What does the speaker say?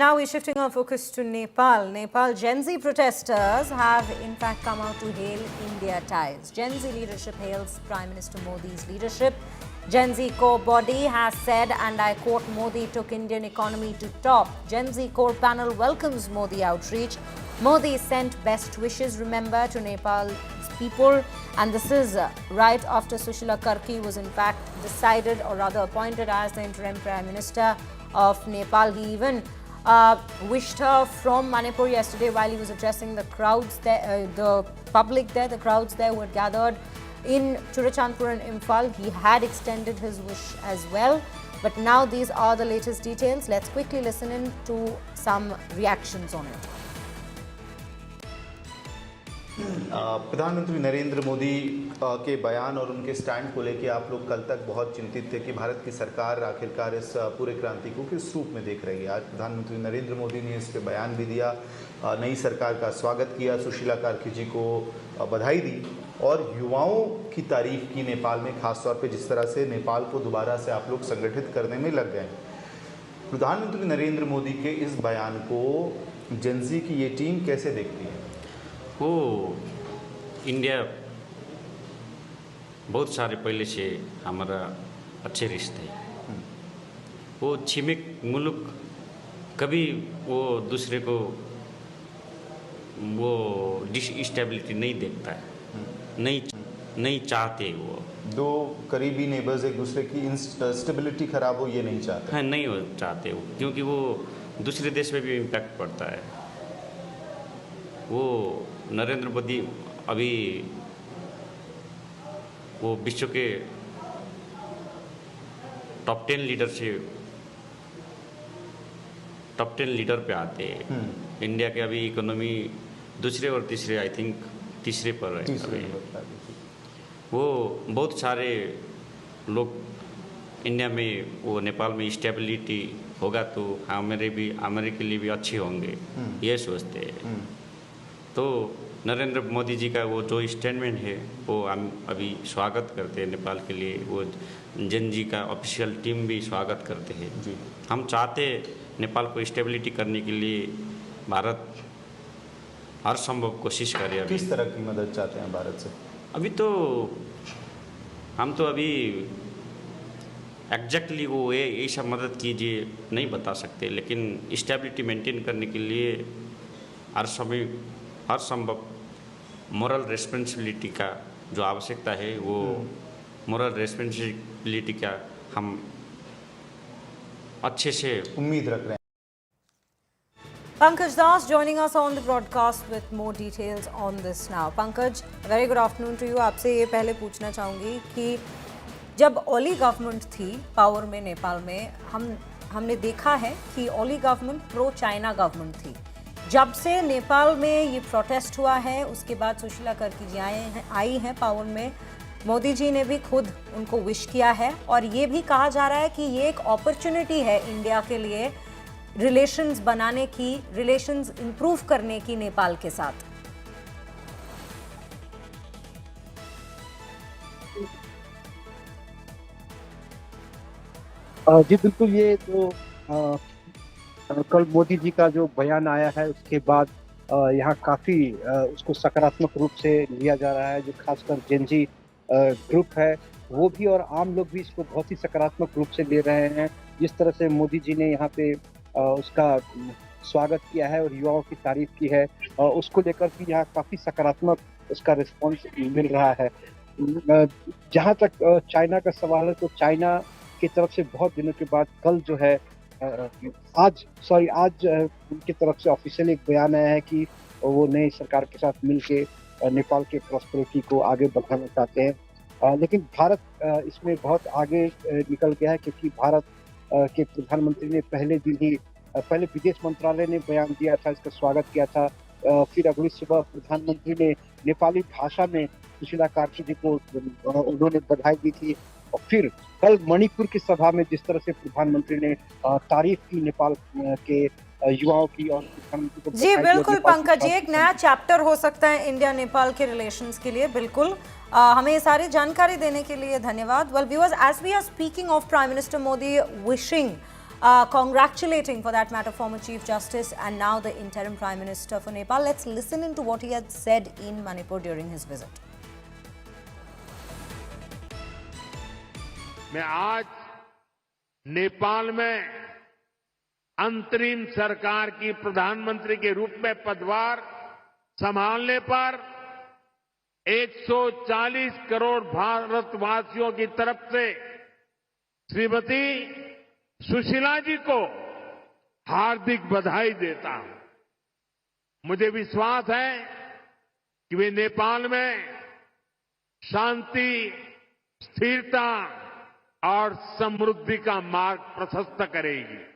Now we're shifting our focus to Nepal. Nepal Gen Z protesters have in fact come out to hail India ties. Gen Z leadership hails Prime Minister Modi's leadership. Gen Z core body has said, and I quote, Modi took Indian economy to top. Gen Z core panel welcomes Modi outreach. Modi sent best wishes, remember, to Nepal's people. And this is right after Sushila Karki was in fact decided, or rather appointed, as the interim Prime Minister of Nepal. He even wished her from Manipur yesterday while he was addressing the crowds there, the public there, the crowds there who had gathered in Churachandpur and Imphal. He had extended his wish as well. But now these are the latest details. Let's quickly listen in to some reactions on it. प्रधानमंत्री नरेंद्र मोदी के बयान और उनके stand को लेकर आप लोग कल तक बहुत चिंतित थे कि भारत की सरकार आखिरकार इस पूरे क्रांति को किस रूप में देख रही है। आज प्रधानमंत्री नरेंद्र मोदी ने इस पे बयान भी दिया, नई सरकार का स्वागत किया, सुशीला कार्की जी को बधाई दी और युवाओं की तारीफ की नेपाल में, खासतौर पर जिस तरह से नेपाल को दोबारा से आप लोग संगठित करने में लग गए। प्रधानमंत्री नरेंद्र मोदी के इस बयान को जेन ज़ी की ये टीम कैसे देखती है? वो इंडिया बहुत सारे पहले से हमारा अच्छे रिश्ते हैं। वो छिमिक मुल्क कभी वो दूसरे को वो डिसस्टेबिलिटी नहीं देखता है, नहीं चाहते। वो दो करीबी नेबर्स एक दूसरे की स्टेबिलिटी खराब हो ये नहीं चाहते हैं, नहीं हो चाहते वो, क्योंकि वो दूसरे देश में भी इम्पैक्ट पड़ता है। वो नरेंद्र मोदी अभी वो विश्व के टॉप 10 लीडर पे आते हैं। इंडिया के अभी इकोनॉमी दूसरे और तीसरे, आई थिंक तीसरे पर है। वो बहुत सारे लोग इंडिया में, वो नेपाल में स्टेबिलिटी होगा तो हमारे के लिए भी अच्छे होंगे, ये सोचते हैं। तो नरेंद्र मोदी जी का वो जो स्टेटमेंट है वो हम अभी स्वागत करते हैं नेपाल के लिए। वो जेन जी का ऑफिशियल टीम भी स्वागत करते हैं जी। हम चाहते नेपाल को स्टेबिलिटी करने के लिए भारत हर संभव कोशिश करे। किस तरह की मदद चाहते हैं भारत से? अभी तो हम तो अभी एग्जैक्टली वो ऐसा मदद कीजिए नहीं बता सकते, लेकिन स्टेबिलिटी मेंटेन करने के लिए हर संभव मोरल रिस्पॉन्सिबिलिटी का जो आवश्यकता है, वो मोरल रिस्पॉन्सिबिलिटी का हम अच्छे से उम्मीद रख रहे हैं। Pankaj Das joining us on the broadcast with more details on this now. Pankaj, very good afternoon to you. आपसे ये पहले पूछना चाहूँगी कि जब ओली गवर्नमेंट थी पावर में नेपाल में, हमने देखा है कि ओली गवर्नमेंट प्रो चाइना गवर्नमेंट थी। जब से नेपाल में ये प्रोटेस्ट हुआ है, उसके बाद सुशीला कार्की जी आई हैं पावर में, मोदी जी ने भी खुद उनको विश किया है और ये भी कहा जा रहा है कि ये एक अपॉर्चुनिटी है इंडिया के लिए रिलेशंस बनाने की, रिलेशंस इंप्रूव करने की नेपाल के साथ। जी बिल्कुल, ये तो कल मोदी जी का जो बयान आया है उसके बाद यहाँ काफ़ी उसको सकारात्मक रूप से लिया जा रहा है। जो खासकर जेन जी ग्रुप है वो भी और आम लोग भी इसको बहुत ही सकारात्मक रूप से ले रहे हैं। जिस तरह से मोदी जी ने यहाँ पे उसका स्वागत किया है और युवाओं की तारीफ की है, उसको लेकर भी यहाँ काफ़ी सकारात्मक उसका रिस्पॉन्स मिल रहा है। जहाँ तक चाइना का सवाल है, तो चाइना की तरफ से बहुत दिनों के बाद कल जो है आज उनकी तरफ से ऑफिशियली एक बयान आया है कि वो नई सरकार के साथ मिलके नेपाल के प्रॉस्पेरिटी को आगे बढ़ाना चाहते हैं। लेकिन भारत इसमें बहुत आगे निकल गया है, क्योंकि भारत के प्रधानमंत्री ने पहले विदेश मंत्रालय ने बयान दिया था, इसका स्वागत किया था। फिर अगली सुबह प्रधानमंत्री ने नेपाली भाषा में सुशीला कार्की जी को उन्होंने बधाई दी थी। और फिर कल मणिपुर की सभा में जिस तरह से प्रधानमंत्री ने तारीफ की नेपाल के युवाओं की और प्रधानमंत्री को, जी बिल्कुल पंकज, ये एक नया चैप्टर हो सकता है इंडिया नेपाल के रिलेशंस के लिए। बिल्कुल, हमें ये सारी जानकारी देने के लिए धन्यवाद। Well viewers, as we are speaking of Prime Minister Modi wishing congratulating, for that matter, former Chief Justice and now the interim Prime Minister for Nepal. Let's listen into what he had said in Manipur during his visit. मैं आज नेपाल में अंतरिम सरकार की प्रधानमंत्री के रूप में पदभार संभालने पर 140 करोड़ भारतवासियों की तरफ से श्रीमती सुशीला जी को हार्दिक बधाई देता हूं। मुझे विश्वास है कि वे नेपाल में शांति, स्थिरता और समृद्धि का मार्ग प्रशस्त करेगी।